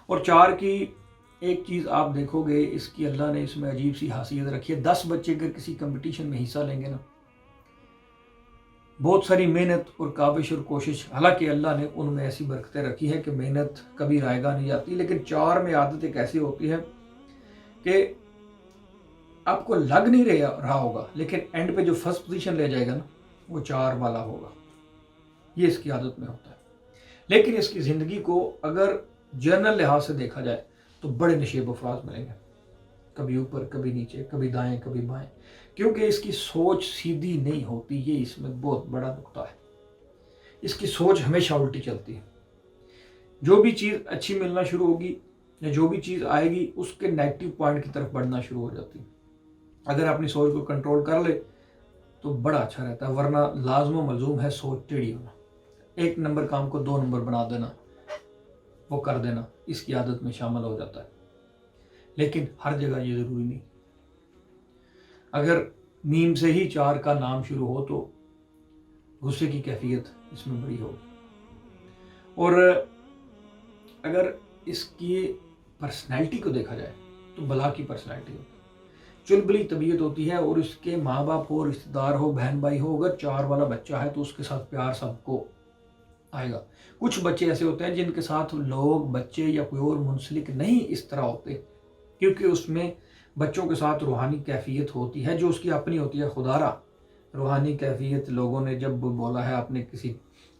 اور 4 کی ایک چیز آپ دیکھو گے، اس کی اللہ نے اس میں عجیب سی خاصیت رکھی ہے. 10 بچے اگر کسی کمپٹیشن میں حصہ لیں گے نا، بہت ساری محنت اور کاوش اور کوشش، حالانکہ اللہ نے ان میں ایسی برکتیں رکھی ہے کہ محنت کبھی رائے گاہ نہیں جاتی، لیکن 4 میں عادت ایک ایسی ہوتی ہے کہ آپ کو لگ نہیں رہا ہوگا، لیکن اینڈ پہ جو فرسٹ پوزیشن لے جائے گا نا، وہ 4 والا ہوگا. یہ اس کی عادت میں ہوتا ہے. لیکن اس کی زندگی کو اگر جنرل لحاظ سے دیکھا جائے تو بڑے نشیب و فراز ملیں گے، کبھی اوپر کبھی نیچے، کبھی دائیں کبھی بائیں، کیونکہ اس کی سوچ سیدھی نہیں ہوتی. یہ اس میں بہت بڑا نقطہ ہے. اس کی سوچ ہمیشہ الٹی چلتی ہے. جو بھی چیز اچھی ملنا شروع ہوگی یا جو بھی چیز آئے گی، اس کے نیگیٹو پوائنٹ کی طرف بڑھنا شروع ہو جاتی ہے. اگر اپنی سوچ کو کنٹرول کر لے تو بڑا اچھا رہتا ہے، ورنہ لازم و ملزوم ہے سوچ ٹیڑھی ہونا. 1 نمبر کام کو 2 نمبر بنا دینا، وہ کر دینا، اس کی عادت میں شامل ہو جاتا ہے. لیکن ہر جگہ یہ ضروری نہیں. اگر میم سے ہی 4 کا نام شروع ہو تو غصے کی کیفیت اس میں بڑی ہوگی. اور اگر اس کی پرسنالٹی کو دیکھا جائے تو بلا کی پرسنالٹی ہوتی ہے، چلبلی طبیعت ہوتی ہے، اور اس کے ماں باپ ہو، رشتہ دار ہو، بہن بھائی ہو، اگر 4 والا بچہ ہے تو اس کے ساتھ پیار سب کو آئے گا. کچھ بچے ایسے ہوتے ہیں جن کے ساتھ لوگ، بچے یا کوئی اور منسلک نہیں اس طرح ہوتے، کیونکہ اس میں بچوں کے ساتھ روحانی کیفیت ہوتی ہے جو اس کی اپنی ہوتی ہے. خدا را روحانی کیفیت لوگوں نے جب بولا ہے، آپ نے کسی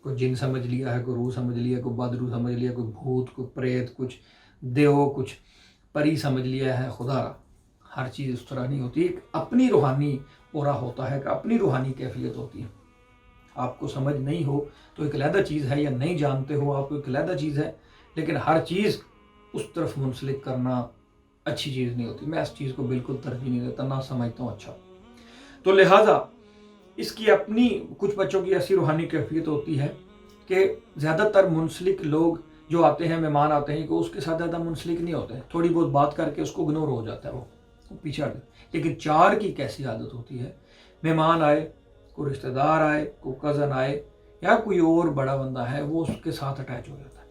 کو جن سمجھ لیا ہے، کوئی روح سمجھ لیا، کوئی بدروح سمجھ لیا، کوئی بھوت، کوئی پریت، کچھ دیو، کچھ پری سمجھ لیا ہے. خدا را ہر چیز اس طرح نہیں ہوتی. ایک اپنی روحانی اورا ہوتا ہے، کہ اپنی روحانی کیفیت ہوتی ہے. آپ کو سمجھ نہیں ہو تو ایک علیحدہ چیز ہے، یا نہیں جانتے ہو آپ کو ایک علیحدہ چیز ہے، لیکن ہر چیز اس طرف منسلک کرنا اچھی چیز نہیں ہوتی. میں اس چیز کو بالکل ترجیح نہیں دیتا، نہ سمجھتا ہوں اچھا. تو لہٰذا اس کی اپنی، کچھ بچوں کی ایسی روحانی کیفیت ہوتی ہے کہ زیادہ تر منسلک لوگ جو آتے ہیں، مہمان آتے ہیں، کہ اس کے ساتھ زیادہ منسلک نہیں ہوتے، تھوڑی بہت بات کر کے اس کو اگنور ہو جاتا ہے، وہ پیچھے ہٹ. لیکن 4 کی کیسی عادت ہوتی ہے، مہمان آئے، کوئی رشتہ دار آئے، کوئی کزن آئے، یا کوئی اور بڑا بندہ ہے، وہ اس کے ساتھ اٹیچ ہو جاتا ہے.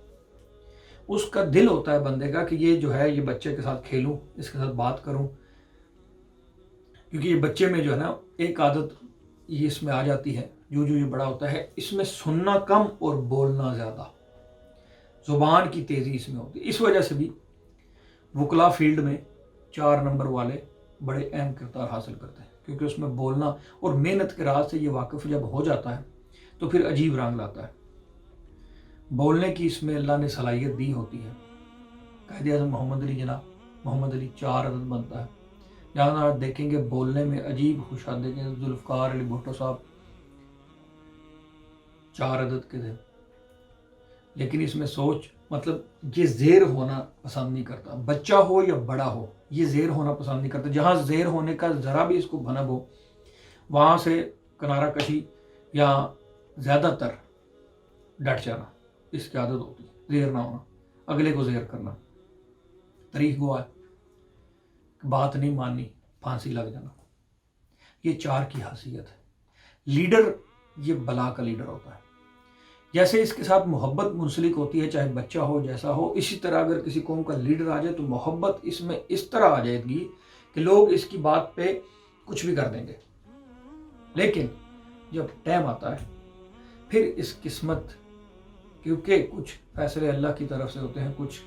اس کا دل ہوتا ہے بندے کا کہ یہ جو ہے، یہ بچے کے ساتھ کھیلوں، اس کے ساتھ بات کروں. کیونکہ یہ بچے میں جو ہے نا ایک عادت یہ اس میں آ جاتی ہے، جو یہ بڑا ہوتا ہے، اس میں سننا کم اور بولنا زیادہ، زبان کی تیزی اس میں ہوتی ہے. اس وجہ سے بھی وکلا فیلڈ میں 4 نمبر والے بڑے اہم کردار حاصل کرتے ہیں، کیونکہ اس میں بولنا اور محنت کے راز سے یہ واقف جب ہو جاتا ہے تو پھر عجیب رنگ لاتا ہے. بولنے کی اس میں اللہ نے صلاحیت دی ہوتی ہے. قائد اعظم محمد علی جناب، محمد علی 4 عدد بنتا ہے. جہاں آپ دیکھیں گے بولنے میں عجیب خوشاد، دیکھیں ذوالفقار علی بھٹو صاحب 4 عدد کے تھے، لیکن اس میں سوچ، مطلب یہ زیر ہونا پسند نہیں کرتا. بچہ ہو یا بڑا ہو، یہ زیر ہونا پسند نہیں کرتا. جہاں زیر ہونے کا ذرا بھی اس کو بھنب ہو، وہاں سے کنارہ کشی یا زیادہ تر ڈٹ جانا اس کی عادت ہوتی ہے. زیر نہ ہونا، اگلے کو زیر کرنا، طریق گوا، بات نہیں ماننی، پھانسی لگ جانا. یہ 4 کی حیثیت ہے. لیڈر یہ بلا کا لیڈر ہوتا ہے. جیسے اس کے ساتھ محبت منسلک ہوتی ہے، چاہے بچہ ہو جیسا ہو، اسی طرح اگر کسی قوم کا لیڈر آ جائے تو محبت اس میں اس طرح آ جائے گی کہ لوگ اس کی بات پہ کچھ بھی کر دیں گے. لیکن جب ٹائم آتا ہے پھر اس قسمت، کیونکہ کچھ فیصلے اللہ کی طرف سے ہوتے ہیں، کچھ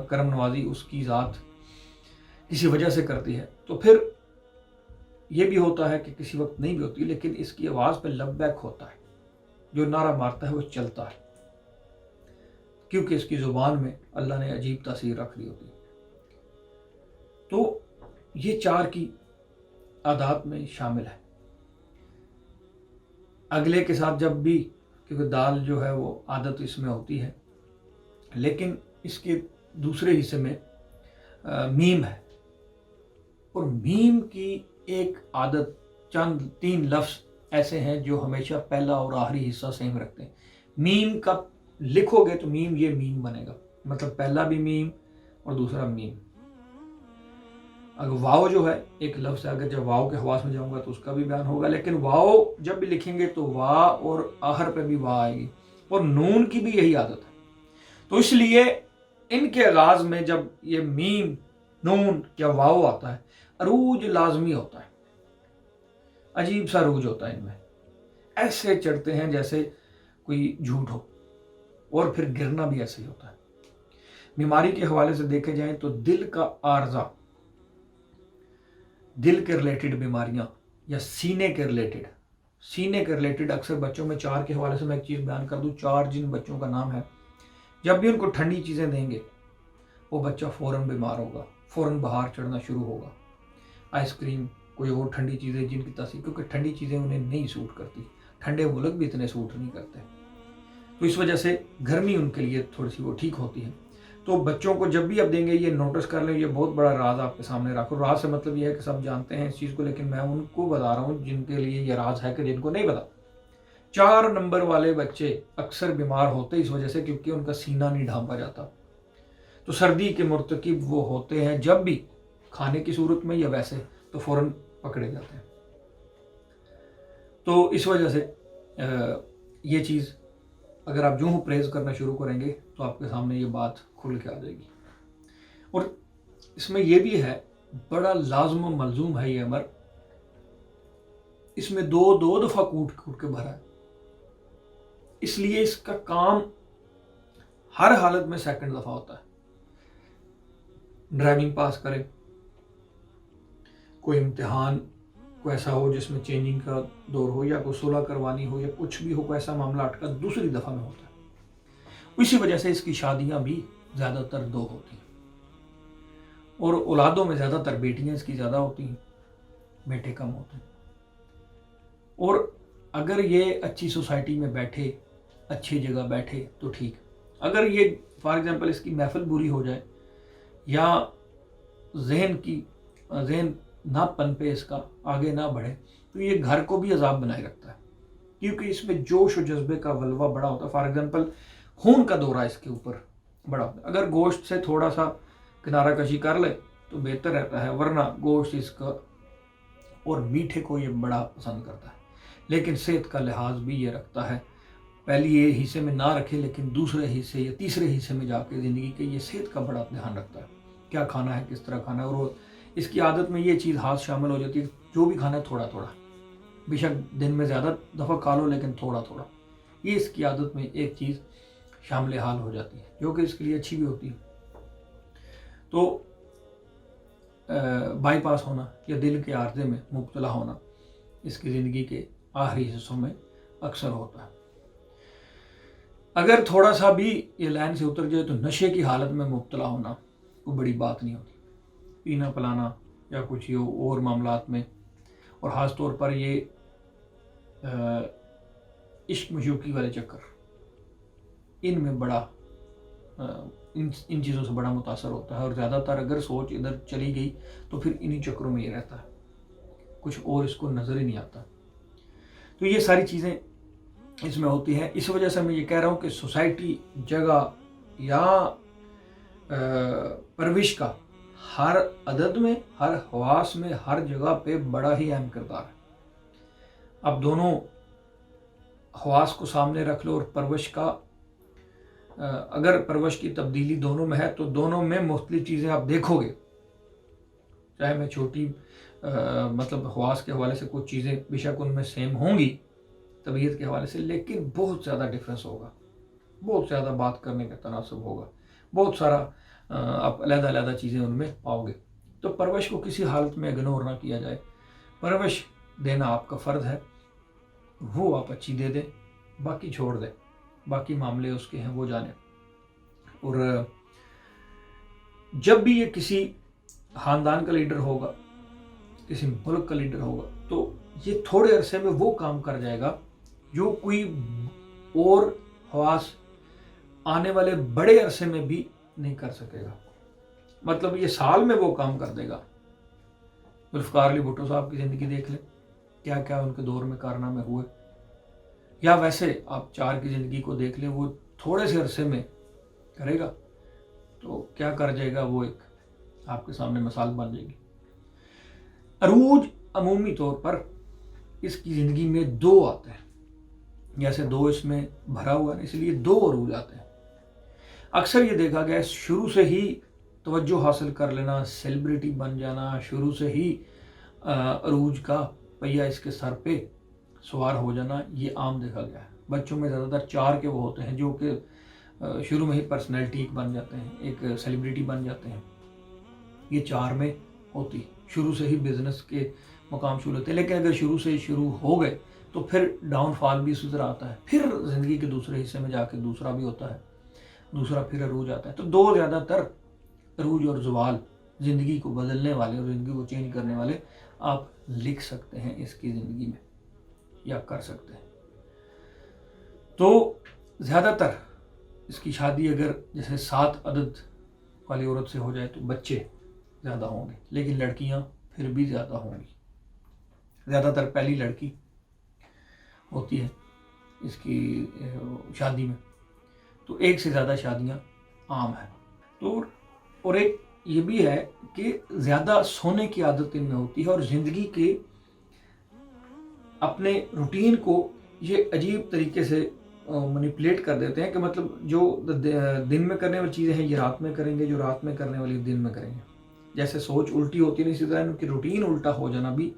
کرم نوازی اس کی ذات کسی وجہ سے کرتی ہے، تو پھر یہ بھی ہوتا ہے کہ کسی وقت نہیں بھی ہوتی، لیکن اس کی آواز پہ لبیک ہوتا ہے. جو نعرہ مارتا ہے وہ چلتا ہے، کیونکہ اس کی زبان میں اللہ نے عجیب تاثیر رکھ دی ہوتی ہے. تو یہ 4 کی عادات میں شامل ہے. اگلے کے ساتھ جب بھی، کیونکہ دال جو ہے وہ عادت اس میں ہوتی ہے، لیکن اس کے دوسرے حصے میں میم ہے، اور میم کی ایک عادت، چند 3 لفظ ایسے ہیں جو ہمیشہ پہلا اور آخری حصہ سیم رکھتے ہیں. میم کا لکھو گے تو میم یہ میم بنے گا، مطلب پہلا بھی میم اور دوسرا میم. اگر واو جو ہے ایک لفظ ہے، اگر جب واو کے حواس میں جاؤں گا تو اس کا بھی بیان ہوگا، لیکن واو جب بھی لکھیں گے تو وا اور آخر پہ بھی وا آئے گی، اور نون کی بھی یہی عادت ہے. تو اس لیے ان کے آغاز میں جب یہ میم نون یا واو آتا ہے عروج لازمی ہوتا ہے، عجیب سا عروج ہوتا ہے ان میں، ایسے چڑھتے ہیں جیسے کوئی جھوٹ ہو، اور پھر گرنا بھی ایسے ہی ہوتا ہے۔ بیماری کے حوالے سے دیکھے جائیں تو دل کا عارضہ، دل کے ریلیٹڈ بیماریاں یا سینے کے ریلیٹڈ اکثر بچوں میں 4 کے حوالے سے میں ایک چیز بیان کر دوں، 4 جن بچوں کا نام ہے، جب بھی ان کو ٹھنڈی چیزیں دیں گے وہ بچہ فوراً بیمار ہوگا، فوراً بخار چڑھنا شروع ہوگا۔ آئس کریم، کوئی اور ٹھنڈی چیزیں جن کی تاثیر، کیونکہ ٹھنڈی چیزیں انہیں نہیں سوٹ کرتی، ٹھنڈے ملک بھی اتنے سوٹ نہیں کرتے، تو اس وجہ سے گرمی ان کے لیے تھوڑی سی وہ ٹھیک ہوتی ہے۔ تو بچوں کو جب بھی آپ دیں گے یہ نوٹس کر لیں، یہ بہت بڑا راز آپ کے سامنے رکھو۔ راز سے مطلب یہ ہے کہ سب جانتے ہیں اس چیز کو، لیکن میں ان کو بتا رہا ہوں جن کے لیے یہ راز ہے کہ جن کو نہیں پتا۔ 4 نمبر والے بچے اکثر بیمار ہوتے اس وجہ سے کیونکہ ان کا سینہ نہیں ڈھانپا جاتا، تو سردی کے مرتکب وہ ہوتے ہیں جب بھی کھانے کی صورت میں یا ویسے تو فوراً پکڑے جاتے ہیں۔ تو اس وجہ سے یہ چیز اگر آپ جو پریز کرنا شروع کریں گے تو آپ کے سامنے یہ بات کھل کے آ جائے گی۔ اور اس میں یہ بھی ہے، بڑا لازم و ملزوم ہے یہ امر، اس میں دو دفعہ کوٹ کے بھرا ہے، اس لیے اس کا کام ہر حالت میں سیکنڈ دفعہ ہوتا ہے۔ ڈرائیونگ پاس کرے، کوئی امتحان کوئی ایسا ہو جس میں چینجنگ کا دور ہو، یا کوئی صلح کروانی ہو، یا کچھ بھی ہو، کوئی ایسا معاملہ اٹکا، دوسری دفعہ میں ہوتا ہے۔ اسی وجہ سے اس کی شادیاں بھی زیادہ تر 2 ہوتی ہیں، اور اولادوں میں زیادہ تر بیٹیاں اس کی زیادہ ہوتی ہیں، بیٹے کم ہوتے ہیں۔ اور اگر یہ اچھی سوسائٹی میں بیٹھے، اچھی جگہ بیٹھے تو ٹھیک، اگر یہ فار ایگزامپل اس کی محفل بری ہو جائے یا ذہن نہ پنپے، اس کا آگے نہ بڑھے، تو یہ گھر کو بھی عذاب بنائے رکھتا ہے، کیونکہ اس میں جوش و جذبے کا ولوہ بڑا ہوتا ہے۔ فار ایگزامپل خون کا دورہ اس کے اوپر بڑا ہوتا ہے، اگر گوشت سے تھوڑا سا کنارہ کشی کر لے تو بہتر رہتا ہے، ورنہ گوشت اس کا اور میٹھے کو یہ بڑا پسند کرتا ہے، لیکن صحت کا لحاظ بھی یہ رکھتا ہے، پہلی یہ حصے میں نہ رکھے لیکن دوسرے حصے یا تیسرے حصے میں جا کے زندگی کے یہ صحت کا بڑا دھیان رکھتا ہے، کیا کھانا ہے، کس طرح کھانا ہے، اور اس کی عادت میں یہ چیز ہاتھ شامل ہو جاتی ہے، جو بھی کھانا ہے تھوڑا تھوڑا، بے شک دن میں زیادہ دفعہ کھا لو لیکن تھوڑا تھوڑا، یہ اس کی عادت میں ایک چیز شامل حال ہو جاتی ہے، جو کہ اس کے لیے اچھی بھی ہوتی ہے۔ تو بائی پاس ہونا یا دل کے عارضے میں مبتلا ہونا اس کی زندگی کے آخری حصوں میں اکثر ہوتا ہے۔ اگر تھوڑا سا بھی یہ لائن سے اتر جائے تو نشے کی حالت میں مبتلا ہونا کوئی بڑی بات نہیں ہوتی، پینا پلانا یا کچھ اور معاملات میں، اور خاص طور پر یہ عشق مشوقی والے چکر، ان میں بڑا ان چیزوں سے بڑا متاثر ہوتا ہے، اور زیادہ تر اگر سوچ ادھر چلی گئی تو پھر انہی چکروں میں یہ رہتا ہے، کچھ اور اس کو نظر ہی نہیں آتا۔ تو یہ ساری چیزیں اس میں ہوتی ہیں۔ اس وجہ سے میں یہ کہہ رہا ہوں کہ سوسائٹی، جگہ یا پرورش کا ہر عدد میں، ہر حواس میں، ہر جگہ پہ بڑا ہی اہم کردار ہے۔ اب دونوں حواس کو سامنے رکھ لو، اور پرورش کا اگر پرورش کی تبدیلی دونوں میں ہے تو دونوں میں مختلف چیزیں آپ دیکھو گے، چاہے میں چھوٹی مطلب حواس کے حوالے سے کچھ چیزیں بے شک ان میں سیم ہوں گی طبیعت کے حوالے سے، لیکن بہت زیادہ ڈفرینس ہوگا، بہت زیادہ بات کرنے کا تناسب ہوگا، بہت سارا آپ علیحدہ علیحدہ چیزیں ان میں پاؤ گے۔ تو پرورش کو کسی حالت میں اگنور نہ کیا جائے، پرورش دینا آپ کا فرض ہے، وہ آپ اچھی دے دیں، باقی چھوڑ دیں، باقی معاملے اس کے ہیں وہ جانے۔ اور جب بھی یہ کسی خاندان کا لیڈر ہوگا، کسی ملک کا لیڈر ہوگا، تو یہ تھوڑے عرصے میں وہ کام کر جائے گا جو کوئی اور حواس آنے والے بڑے عرصے میں بھی نہیں کر سکے گا۔ مطلب یہ سال میں وہ کام کر دے گا۔ ذوالفقار علی بھٹو صاحب کی زندگی دیکھ لیں، کیا کیا ان کے دور میں کارنامے ہوئے، یا ویسے آپ 4 کی زندگی کو دیکھ لیں، وہ تھوڑے سے عرصے میں کرے گا تو کیا کر جائے گا، وہ ایک آپ کے سامنے مثال بن جائے گی۔ عروج عمومی طور پر اس کی زندگی میں 2 آتے ہیں، جیسے 2 اس میں بھرا ہوا ہے، اس لیے 2 عروج آتے ہیں۔ اکثر یہ دیکھا گیا ہے شروع سے ہی توجہ حاصل کر لینا، سیلیبریٹی بن جانا، شروع سے ہی عروج کا پہیہ اس کے سر پہ سوار ہو جانا، یہ عام دیکھا گیا ہے۔ بچوں میں زیادہ تر 4 کے وہ ہوتے ہیں جو کہ شروع میں ہی پرسنالٹی بن جاتے ہیں، ایک سیلیبریٹی بن جاتے ہیں، یہ 4 میں ہوتی، شروع سے ہی بزنس کے مقام شروع ہوتے ہیں۔ لیکن اگر شروع سے ہی شروع ہو گئے تو پھر ڈاؤن فال بھی اسی طرح آتا ہے، پھر زندگی کے دوسرے حصے میں جا کے دوسرا بھی ہوتا ہے، دوسرا پھر عروج آتا ہے۔ تو 2 زیادہ تر عروج اور زوال زندگی کو بدلنے والے اور زندگی کو چینج کرنے والے آپ لکھ سکتے ہیں اس کی زندگی میں، یا کر سکتے ہیں۔ تو زیادہ تر اس کی شادی اگر جیسے 7 عدد والی عورت سے ہو جائے تو بچے زیادہ ہوں گے، لیکن لڑکیاں پھر بھی زیادہ ہوں گی۔ زیادہ تر پہلی لڑکی ہوتی ہے اس کی شادی میں، تو 1 سے زیادہ شادیاں عام ہیں۔ تو اور ایک یہ بھی ہے کہ زیادہ سونے کی عادت ان میں ہوتی ہے، اور زندگی کے اپنے روٹین کو یہ عجیب طریقے سے مینیپولیٹ کر دیتے ہیں کہ مطلب جو دن میں کرنے والی چیزیں ہیں یہ رات میں کریں گے، جو رات میں کرنے والی دن میں کریں گے۔ جیسے سوچ الٹی ہوتی ہے، اسی طرح ان کی روٹین الٹا ہو جانا بھی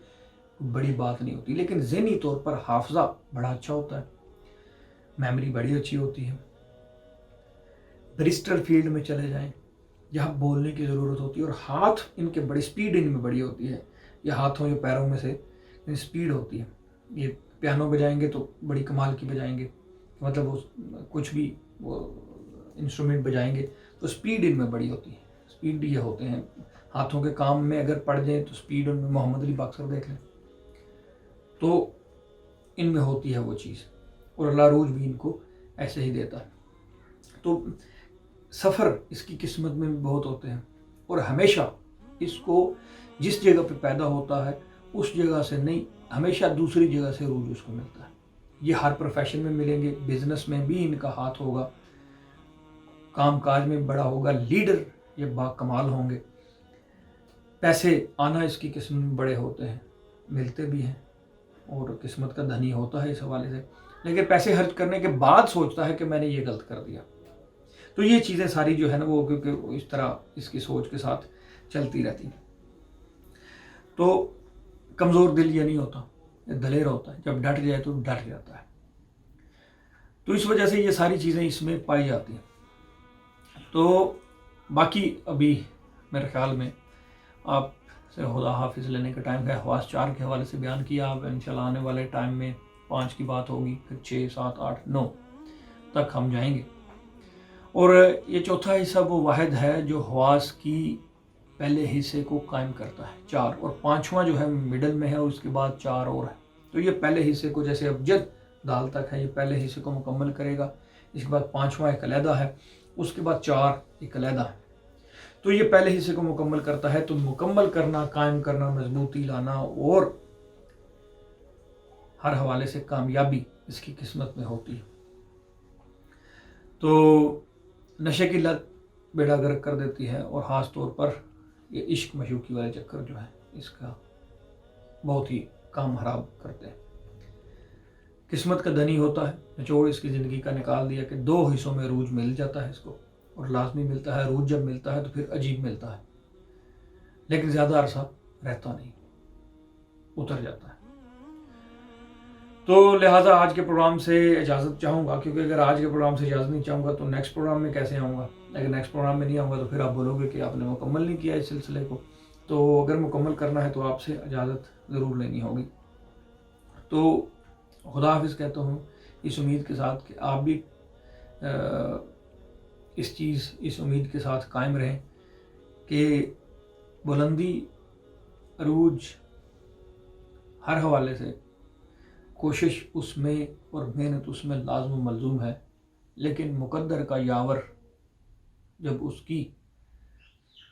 بڑی بات نہیں ہوتی، لیکن ذہنی طور پر حافظہ بڑا اچھا ہوتا ہے، میموری بڑی اچھی ہوتی ہے۔ برسٹل فیلڈ میں چلے جائیں جہاں بولنے کی ضرورت ہوتی ہے، اور ہاتھ ان کے بڑی سپیڈ ان میں بڑی ہوتی ہے، یہ ہاتھوں یا پیروں میں سے سپیڈ ہوتی ہے۔ یہ پیانو بجائیں گے تو بڑی کمال کی بجائیں گے، مطلب وہ کچھ بھی وہ انسٹرومنٹ بجائیں گے تو سپیڈ ان میں بڑی ہوتی ہے، سپیڈ یہ ہوتے ہیں ہاتھوں کے کام میں اگر پڑ جائیں تو سپیڈ ان میں محمد علی باکسر دیکھ لیں، تو ان میں ہوتی ہے وہ چیز، اور اللہ عروج بھی ان کو ایسے ہی دیتا ہے۔ تو سفر اس کی قسمت میں بھی بہت ہوتے ہیں، اور ہمیشہ اس کو جس جگہ پہ پیدا ہوتا ہے اس جگہ سے نہیں، ہمیشہ دوسری جگہ سے عروج اس کو ملتا ہے۔ یہ ہر پروفیشن میں ملیں گے، بزنس میں بھی ان کا ہاتھ ہوگا، کام کاج میں بڑا ہوگا، لیڈر یہ با کمال ہوں گے، پیسے آنا اس کی قسمت میں بڑے ہوتے ہیں، ملتے بھی ہیں، اور قسمت کا دھنی ہوتا ہے اس حوالے سے، لیکن پیسے خرچ کرنے کے بعد سوچتا ہے کہ میں نے یہ غلط کر دیا۔ تو یہ چیزیں ساری جو ہے نا وہ کیونکہ اس طرح اس کی سوچ کے ساتھ چلتی رہتی ہیں۔ تو کمزور دل یہ نہیں ہوتا، یہ دلیر ہوتا ہے، جب ڈٹ جائے تو ڈٹ جاتا ہے۔ تو اس وجہ سے یہ ساری چیزیں اس میں پائی جاتی ہیں۔ تو باقی ابھی میرے خیال میں آپ سے خدا حافظ لینے کا ٹائم ہے۔ حواس 4 کے حوالے سے بیان کیا، اب انشاءاللہ آنے والے ٹائم میں 5 کی بات ہوگی، پھر 6، 7، 8، 9 تک ہم جائیں گے۔ اور یہ چوتھا حصہ وہ واحد ہے جو حواس کی پہلے حصے کو قائم کرتا ہے، 4، اور 5واں جو ہے مڈل میں ہے، اور اس کے بعد 4 اور ہے۔ تو یہ پہلے حصے کو جیسے ابجد دال تک ہے، یہ پہلے حصے کو مکمل کرے گا، اس کے بعد 5واں ایک علیحدہ ہے، اس کے بعد 4 ایک علیحدہ ہے۔ تو یہ پہلے حصے کو مکمل کرتا ہے، تو مکمل کرنا، قائم کرنا، مضبوطی لانا، اور ہر حوالے سے کامیابی اس کی قسمت میں ہوتی ہے۔ تو نشے کی لت بیڑا گرک کر دیتی ہے، اور خاص طور پر یہ عشق مشوقی والے چکر جو ہے اس کا بہت ہی کام خراب کرتے ہیں۔ قسمت کا دھنی ہوتا ہے، نچوڑ اس کی زندگی کا نکال دیا کہ 2 حصوں میں عروج مل جاتا ہے اس کو، اور لازمی ملتا ہے۔ عروج جب ملتا ہے تو پھر عجیب ملتا ہے، لیکن زیادہ عرصہ رہتا نہیں، اتر جاتا ہے۔ تو لہٰذا آج کے پروگرام سے اجازت چاہوں گا، کیونکہ اگر آج کے پروگرام سے اجازت نہیں چاہوں گا تو نیکسٹ پروگرام میں کیسے آؤں گا؟ اگر نیکسٹ پروگرام میں نہیں آؤں گا تو پھر آپ بولو گے کہ آپ نے مکمل نہیں کیا اس سلسلے کو۔ تو اگر مکمل کرنا ہے تو آپ سے اجازت ضرور لینی ہوگی۔ تو خدا حافظ کہتا ہوں اس امید کے ساتھ کہ آپ بھی اس امید کے ساتھ قائم رہیں کہ بلندی، عروج، ہر حوالے سے کوشش اس میں اور محنت اس میں لازم و ملزوم ہے، لیکن مقدر کا یاور جب اس کی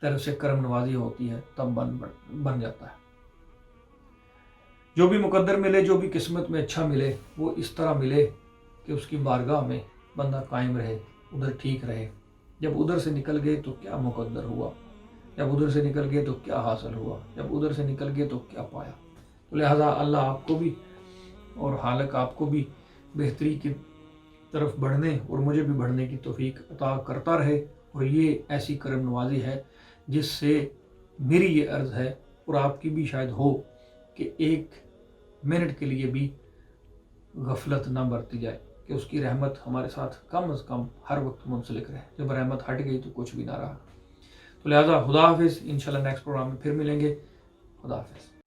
طرف سے کرم نوازی ہوتی ہے تب بن جاتا ہے۔ جو بھی مقدر ملے، جو بھی قسمت میں اچھا ملے، وہ اس طرح ملے کہ اس کی بارگاہ میں بندہ قائم رہے، ادھر ٹھیک رہے۔ جب ادھر سے نکل گئے تو کیا مقدر ہوا، جب ادھر سے نکل گئے تو کیا حاصل ہوا، جب ادھر سے نکل گئے تو کیا پایا۔ تو لہٰذا اللہ آپ کو بھی اور خالق آپ کو بھی بہتری کی طرف بڑھنے اور مجھے بھی بڑھنے کی توفیق عطا کرتا رہے. اور یہ ایسی کرم نوازی ہے جس سے میری یہ عرض ہے اور آپ کی بھی شاید ہو کہ ایک منٹ کے لیے بھی غفلت نہ برتی جائے کہ اس کی رحمت ہمارے ساتھ کم از کم ہر وقت منسلک رہے. جب رحمت ہٹ گئی تو کچھ بھی نہ رہا. تو لہٰذا خدا حافظ. انشاءاللہ نیکسٹ پروگرام میں پھر ملیں گے. خدا حافظ.